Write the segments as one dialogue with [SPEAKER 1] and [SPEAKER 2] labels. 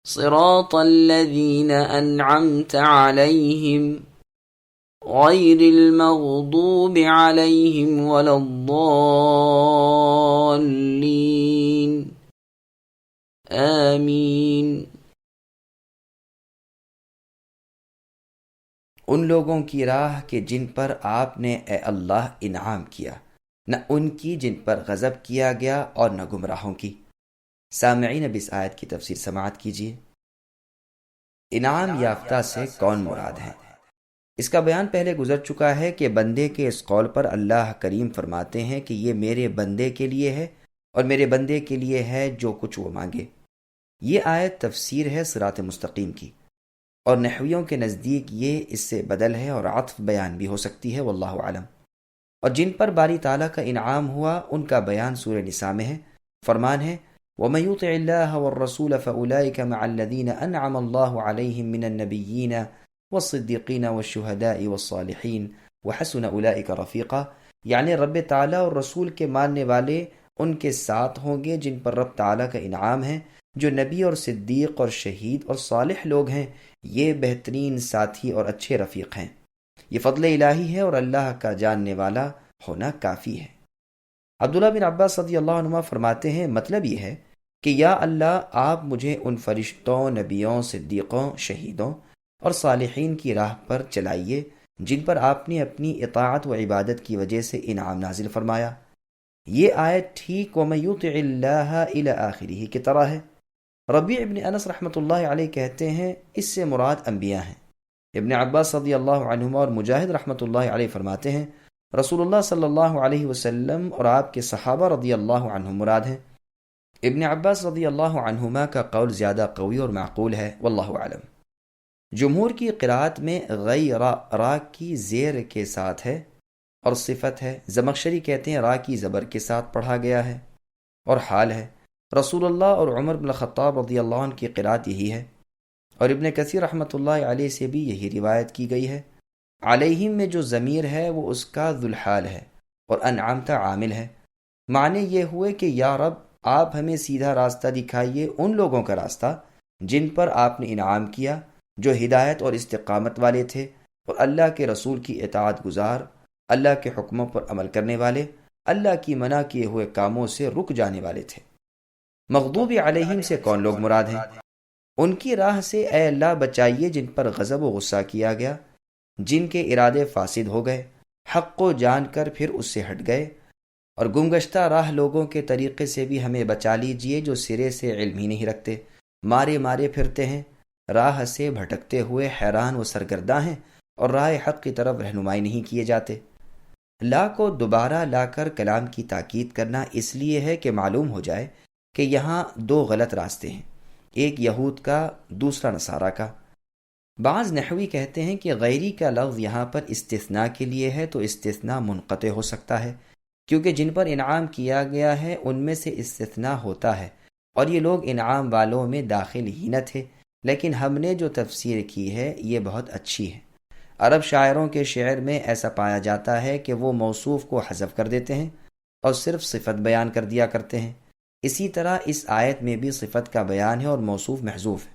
[SPEAKER 1] صراط الذين أنعمت عليهم غير المغضوب عليهم ولا الضالين آمین۔
[SPEAKER 2] ان لوگوں کی راہ کہ جن پر آپ نے اے اللہ انعام کیا، نہ ان کی جن پر غضب کیا گیا اور نہ گمراہوں کی۔ سامعین اب اس آیت کی تفسیر سماعت کیجیے۔ انعام یافتہ سے کون مراد ہے؟ اس کا بیان پہلے گزر چکا ہے کہ بندے کے اس قول پر اللہ کریم فرماتے ہیں کہ یہ میرے بندے کے لیے ہے اور میرے بندے کے لیے ہے جو کچھ وہ مانگے۔ یہ آیت تفسیر ہے صراط مستقیم کی، اور نحویوں کے نزدیک یہ اس سے بدل ہے اور عطف بیان بھی ہو سکتی ہے، واللہ اعلم۔ اور جن پر باری تعالیٰ کا انعام ہوا ان کا بیان سورہ نساء میں ہے۔ فرمان ہے وَمَن يُطِعِ اللَّهَ وَالرَّسُولَ فَأُولَٰئِكَ مَعَ الَّذِينَ أَنْعَمَ اللَّهُ عَلَيْهِم مِّنَ النَّبِيِّينَ وَالصِّدِّيقِينَ وَالشُّهَدَاءِ وَالصَّالِحِينَ وَحَسُنَ أُولَٰئِكَ رَفِيقًا، یعنی رب تعالیٰ اور رسول کے ماننے والے ان کے ساتھ ہوں گے جن پر رب تعالیٰ کا انعام ہے، جو نبی اور صدیق اور شہید اور صالح لوگ ہیں، یہ بہترین ساتھی اور اچھے رفیق ہیں۔ یہ فضل الہی ہے اور اللہ کا جاننے والا ہونا کافی ہے۔ عبداللہ بن عباس رضی اللہ عنہما فرماتے ہیں مطلب یہ ہے کہ یا اللہ آپ مجھے ان فرشتوں، نبیوں، صدیقوں، شہیدوں اور صالحین کی راہ پر چلائیے جن پر آپ نے اپنی اطاعت و عبادت کی وجہ سے انعام نازل فرمایا۔ یہ آیت ٹھیک وَمَن يُطِعِ اللَّهَ إِلَى آخِرِہ کی طرح ہے۔ ربیع ابن انس رحمۃ اللہ علیہ کہتے ہیں اس سے مراد انبیاء ہیں۔ ابن عباس رضی اللہ عنہما اور مجاہد رحمۃ اللہ علیہ فرماتے ہیں رسول اللہ صلی اللہ علیہ وسلم اور آپ کے صحابہ رضی اللہ عنہم مراد ہیں۔ ابن عباس رضی اللہ عنہما کا قول زیادہ قوی اور معقول ہے، واللہ اعلم۔ جمہور کی قرأت میں غیر را کی زیر کے ساتھ ہے اور صفت ہے۔ زمخشری کہتے ہیں را کی زبر کے ساتھ پڑھا گیا ہے اور حال ہے۔ رسول اللہ اور عمر بن الخطاب رضی اللہ عنہ کی قرأت یہی ہے، اور ابن کثیر رحمۃ اللہ علیہ سے بھی یہی روایت کی گئی ہے۔ علیہم میں جو ضمیر ہے وہ اس کا ذوالحال ہے اور انعامتا عامل ہے۔ معنی یہ ہوئے کہ یا رب آپ ہمیں سیدھا راستہ دکھائیے، ان لوگوں کا راستہ جن پر آپ نے انعام کیا، جو ہدایت اور استقامت والے تھے اور اللہ کے رسول کی اطاعت گزار، اللہ کے حکموں پر عمل کرنے والے، اللہ کی منع کیے ہوئے کاموں سے رک جانے والے تھے۔ مغضوب علیہم سے کون لوگ مراد ہیں؟ ان کی راہ سے اے اللہ بچائیے جن پر غضب و غصہ کیا گیا، جن کے ارادے فاسد ہو گئے، حق کو جان کر پھر اس سے ہٹ گئے، اور گمگشتہ راہ لوگوں کے طریقے سے بھی ہمیں بچا لیجئے جو سرے سے علم ہی نہیں رکھتے، مارے مارے پھرتے ہیں، راہ سے بھٹکتے ہوئے حیران و سرگرداں ہیں اور راہ حق کی طرف رہنمائی نہیں کیے جاتے۔ لا کو دوبارہ لا کر کلام کی تاکید کرنا اس لیے ہے کہ معلوم ہو جائے کہ یہاں دو غلط راستے ہیں، ایک یہود کا، دوسرا نصارہ کا۔ بعض نحوی کہتے ہیں کہ غیری کا لفظ یہاں پر استثناء کے لیے ہے تو استثناء منقطع ہو سکتا ہے، کیونکہ جن پر انعام کیا گیا ہے ان میں سے استثناء ہوتا ہے اور یہ لوگ انعام والوں میں داخل ہی نہ تھے، لیکن ہم نے جو تفسیر کی ہے یہ بہت اچھی ہے۔ عرب شاعروں کے شعر میں ایسا پایا جاتا ہے کہ وہ موصوف کو حذف کر دیتے ہیں اور صرف صفت بیان کر دیا کرتے ہیں۔ اسی طرح اس آیت میں بھی صفت کا بیان ہے اور موصوف محذوف ہے۔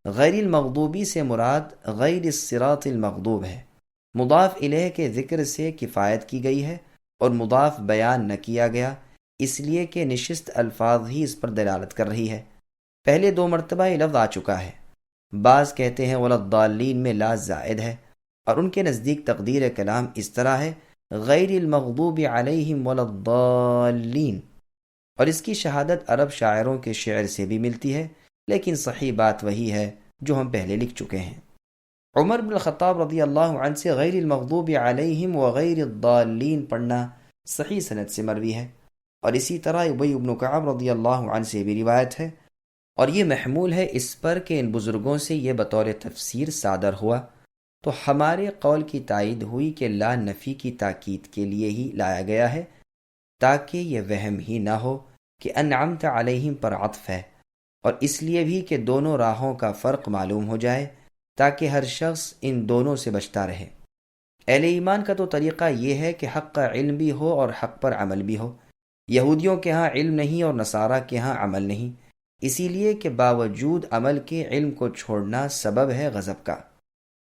[SPEAKER 2] غیر المغضوبی سے مراد غیر الصراط المغضوب ہے۔ مضاف الیہ کے ذکر سے کفایت کی گئی ہے اور مضاف بیان نہ کیا گیا، اس لیے کہ نشست الفاظ ہی اس پر دلالت کر رہی ہے۔ پہلے دو مرتبہ یہ لفظ آ چکا ہے۔ بعض کہتے ہیں ولا الضالین میں لا زائد ہے، اور ان کے نزدیک تقدیر کلام اس طرح ہے غیر المغضوب علیہم ولا الضالین، اور اس کی شہادت عرب شاعروں کے شعر سے بھی ملتی ہے، لیکن صحیح بات وہی ہے جو ہم پہلے لکھ چکے ہیں۔ عمر بن الخطاب رضی اللہ عنہ سے غیر المغضوب علیہم وغیر الضالین پڑھنا صحیح سند سے مروی ہے، اور اسی طرح ابی بن کعب رضی اللہ عنہ سے بھی روایت ہے، اور یہ محمول ہے اس پر کہ ان بزرگوں سے یہ بطور تفسیر صادر ہوا تو ہمارے قول کی تائید ہوئی کہ لا نفی کی تاکید کے لیے ہی لایا گیا ہے، تاکہ یہ وہم ہی نہ ہو کہ انعمت علیہم پر عطف ہے، اور اس لیے بھی کہ دونوں راہوں کا فرق معلوم ہو جائے تاکہ ہر شخص ان دونوں سے بچتا رہے۔ اہل ایمان کا تو طریقہ یہ ہے کہ حق کا علم بھی ہو اور حق پر عمل بھی ہو۔ یہودیوں کے ہاں علم نہیں اور نصارہ کے ہاں عمل نہیں، اسی لیے کہ باوجود عمل کے علم کو چھوڑنا سبب ہے غضب کا۔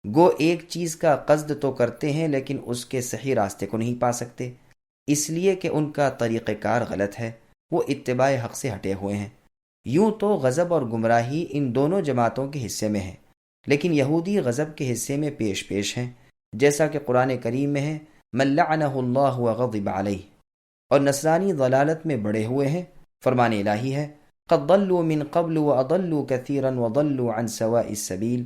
[SPEAKER 2] گو ایک چیز کا قصد تو کرتے ہیں لیکن اس کے صحیح راستے کو نہیں پا سکتے، اس لیے کہ ان کا طریقہ کار غلط ہے، وہ اتباع حق سے ہٹے ہوئے ہیں۔ یوں تو غضب اور گمراہی ان دونوں جماعتوں کے حصے میں ہے، لیکن یہودی غضب کے حصے میں پیش پیش ہیں، جیسا کہ قرآن کریم میں ہے من لعنہ اللہ وغضب علیہ، اور نصرانی ضلالت میں بڑے ہوئے ہیں۔ فرمان الہی ہے قد ضلوا من قبل واضلوا كثيرا وضلوا عن سواء السبیل،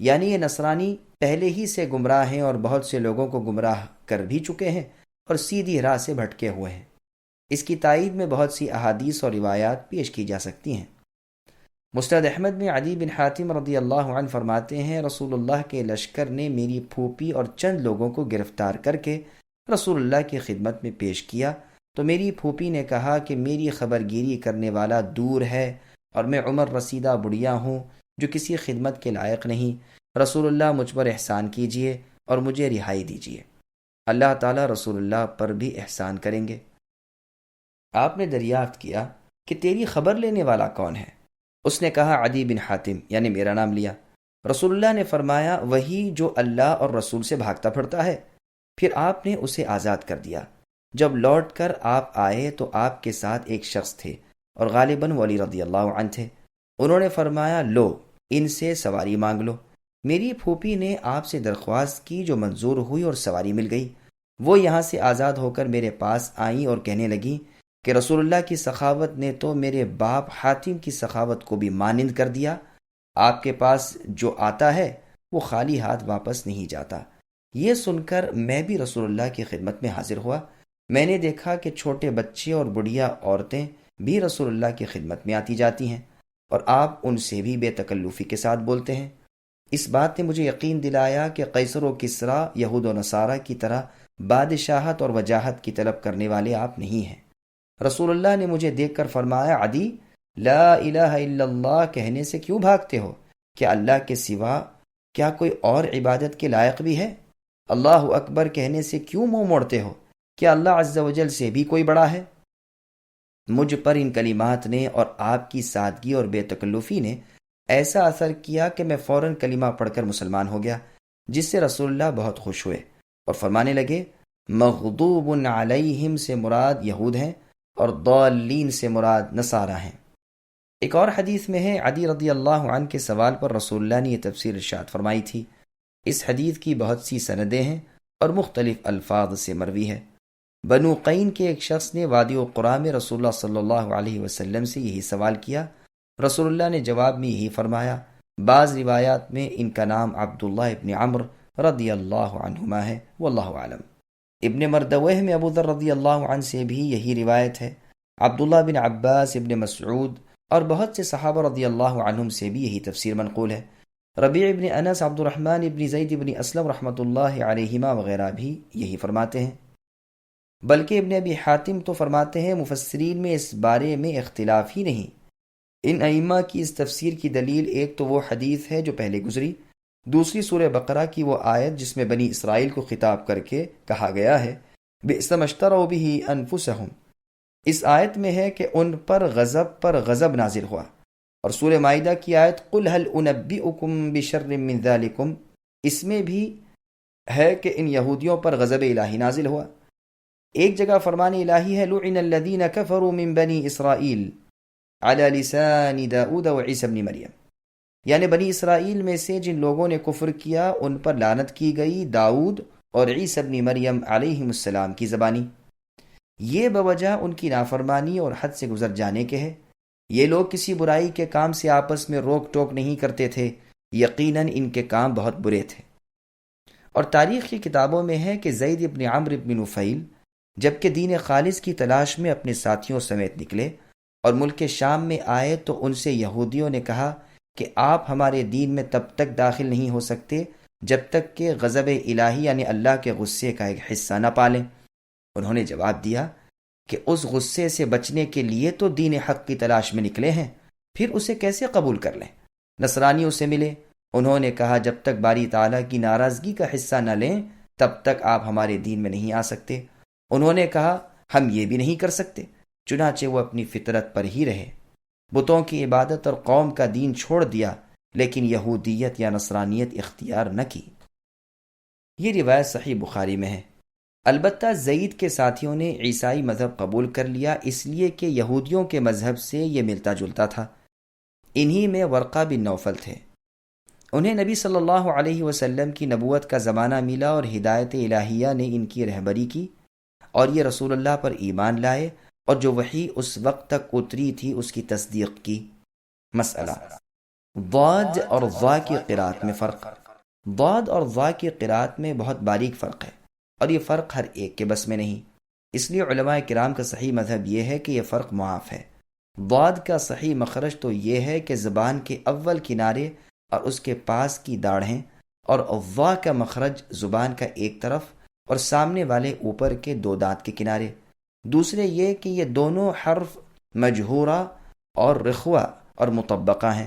[SPEAKER 2] یعنی یہ نصرانی پہلے ہی سے گمراہ ہیں اور بہت سے لوگوں کو گمراہ کر بھی چکے ہیں اور سیدھی راہ سے بھٹکے ہوئے ہیں۔ اس کی تائید میں بہت سی احادیث اور روایات پیش کی جا سکتی ہیں۔ مسند احمد میں عدی بن حاتم رضی اللہ عنہ فرماتے ہیں رسول اللہ کے لشکر نے میری پھوپھی اور چند لوگوں کو گرفتار کر کے رسول اللہ کی خدمت میں پیش کیا، تو میری پھوپھی نے کہا کہ میری خبر گیری کرنے والا دور ہے اور میں عمر رسیدہ بڑھیا ہوں جو کسی خدمت کے لائق نہیں، رسول اللہ مجھ پر احسان کیجئے اور مجھے رہائی دیجئے، اللہ تعالیٰ رسول اللہ پر بھی احسان کریں گے۔ آپ نے دریافت کیا کہ تیری خبر لینے والا کون ہے؟ اس نے کہا عدی بن حاتم، یعنی میرا نام لیا۔ رسول اللہ نے فرمایا وہی جو اللہ اور رسول سے بھاگتا پھرتا ہے۔ پھر آپ نے اسے آزاد کر دیا۔ جب لوٹ کر آپ آئے تو آپ کے ساتھ ایک شخص تھے اور غالباً علی رضی اللہ عنہ تھے۔ انہوں نے فرمایا لو ان سے سواری مانگ لو۔ میری پھوپھی نے آپ سے درخواست کی جو منظور ہوئی اور سواری مل گئی۔ وہ یہاں سے آزاد ہو کر میرے پاس آئیں اور کہنے لگیں کہ رسول اللہ کی سخاوت نے تو میرے باپ حاتم کی سخاوت کو بھی مانند کر دیا، آپ کے پاس جو آتا ہے وہ خالی ہاتھ واپس نہیں جاتا۔ یہ سن کر میں بھی رسول اللہ کی خدمت میں حاضر ہوا۔ میں نے دیکھا کہ چھوٹے بچے اور بڑھیا عورتیں بھی رسول اللہ کی خدمت میں آتی جاتی ہیں اور آپ ان سے بھی بے تکلفی کے ساتھ بولتے ہیں۔ اس بات نے مجھے یقین دلایا کہ قیصر و کسریٰ یہود و نصارہ کی طرح بادشاہت اور وجاہت کی طلب کرنے والے آپ نہیں ہیں۔ رسول اللہ نے مجھے دیکھ کر فرمایا عدی لا الہ الا اللہ کہنے سے کیوں بھاگتے ہو؟ کیا اللہ کے سوا کیا کوئی اور عبادت کے لائق بھی ہے؟ اللہ اکبر کہنے سے کیوں منہ موڑتے ہو؟ کیا اللہ عز و جل سے بھی کوئی بڑا ہے؟ مجھ پر ان کلمات نے اور آپ کی سادگی اور بے تکلفی نے ایسا اثر کیا کہ میں فوراً کلمہ پڑھ کر مسلمان ہو گیا، جس سے رسول اللہ بہت خوش ہوئے اور فرمانے لگے مغضوب علیہم سے مراد یہود ہیں اور ضالین سے مراد نصارہ ہیں۔ ایک اور حدیث میں ہے عدی رضی اللہ عنہ کے سوال پر رسول اللہ نے یہ تفسیر ارشاد فرمائی تھی۔ اس حدیث کی بہت سی سندیں ہیں اور مختلف الفاظ سے مروی ہے۔ بنو قین کے ایک شخص نے وادی القریٰ میں رسول اللہ صلی اللہ علیہ وسلم سے یہی سوال کیا، رسول اللہ نے جواب میں یہی فرمایا۔ بعض روایات میں ان کا نام عبداللہ ابن عمرو رضی اللہ عنہما ہے، واللہ عالم۔ ابن مردویہ میں ابو ذر رضی اللہ عنہ سے بھی یہی روایت ہے۔ عبداللہ بن عباس، ابن مسعود اور بہت سے صحابہ رضی اللہ عنہم سے بھی یہی تفسیر منقول ہے۔ ربیع ابن انس، عبد الرحمن ابن زید ابن اسلم رحمۃ اللہ علیہما وغیرہ بھی یہی فرماتے ہیں۔ بلکہ ابن ابی حاتم تو فرماتے ہیں مفسرین میں اس بارے میں اختلاف ہی نہیں۔ ان ائمہ کی اس تفسیر کی دلیل ایک تو وہ حدیث ہے جو پہلے گزری، دوسری سورہ بقرہ کی وہ آیت جس میں بنی اسرائیل کو خطاب کر کے کہا گیا ہے بئس ما اشتروا بہ انفسہم۔ اس آیت میں ہے کہ ان پر غضب نازل ہوا، اور سورہ مائدہ کی آیت قل هل انبئکم بشر من ذالکم، اس میں بھی ہے کہ ان یہودیوں پر غضب الہی نازل ہوا۔ ایک جگہ فرمان الہی ہے لعن الذین کفروا من بنی اسرائیل علی لسان داؤد وعیسی ابن مریم، یعنی بنی اسرائیل میں سے جن لوگوں نے کفر کیا ان پر لعنت کی گئی داؤد اور عیسی ابن مریم علیہم السلام کی زبانی۔ یہ بوجہ ان کی نافرمانی اور حد سے گزر جانے کے ہے۔ یہ لوگ کسی برائی کے کام سے آپس میں روک ٹوک نہیں کرتے تھے، یقیناً ان کے کام بہت برے تھے۔ اور تاریخ کی کتابوں میں ہے کہ زید ابن عمرو ابن نفیل جبکہ دین خالص کی تلاش میں اپنے ساتھیوں سمیت نکلے اور ملک شام میں آئے تو ان سے یہودیوں نے کہا کہ آپ ہمارے دین میں تب تک داخل نہیں ہو سکتے جب تک کہ غضب الہی یعنی اللہ کے غصے کا ایک حصہ نہ پالیں۔ انہوں نے جواب دیا کہ اس غصے سے بچنے کے لیے تو دین حق کی تلاش میں نکلے ہیں، پھر اسے کیسے قبول کر لیں؟ نصرانیوں سے ملے، انہوں نے کہا جب تک باری تعالیٰ کی ناراضگی کا حصہ نہ لیں تب تک آپ ہمارے دین میں نہیں آ سکتے۔ انہوں نے کہا ہم یہ بھی نہیں کر سکتے، چنانچہ وہ اپنی فطرت پر ہی رہے۔ بتوں کی عبادت اور قوم کا دین چھوڑ دیا لیکن یہودیت یا نصرانیت اختیار نہ کی۔ یہ روایت صحیح بخاری میں ہے۔ البتہ زید کے ساتھیوں نے عیسائی مذہب قبول کر لیا اس لیے کہ یہودیوں کے مذہب سے یہ ملتا جلتا تھا۔ انہی میں ورقہ بن نوفل تھے۔ انہیں نبی صلی اللہ علیہ وسلم کی نبوت کا زمانہ ملا اور ہدایت الہیہ نے ان کی رہبری کی، اور یہ رسول اللہ پر ایمان لائے اور جو وحی اس وقت تک اتری تھی اس کی تصدیق کی۔ مسئلہ ضاد اور ضا کی قرات میں فرق۔ ضاد اور ضا کی قرات میں بہت باریک فرق ہے، اور یہ فرق ہر ایک کے بس میں نہیں، اس لیے علماء کرام کا صحیح مذہب یہ ہے کہ یہ فرق معاف ہے۔ ضاد کا صحیح مخرج تو یہ ہے کہ زبان کے اول کنارے اور اس کے پاس کی داڑھیں، اور ضا کا مخرج زبان کا ایک طرف اور سامنے والے اوپر کے دو دانت کے کنارے۔ دوسرے یہ کہ یہ دونوں حرف مجہورہ اور رخوہ اور مطبقہ ہیں،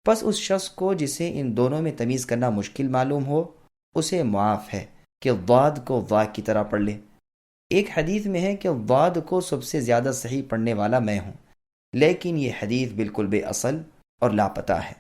[SPEAKER 2] پس اس شخص کو جسے ان دونوں میں تمیز کرنا مشکل معلوم ہو اسے معاف ہے کہ ضاد کو ضا کی طرح پڑھ لے۔ ایک حدیث میں ہے کہ ضاد کو سب سے زیادہ صحیح پڑھنے والا میں ہوں، لیکن یہ حدیث بالکل بے اصل اور لاپتہ ہے۔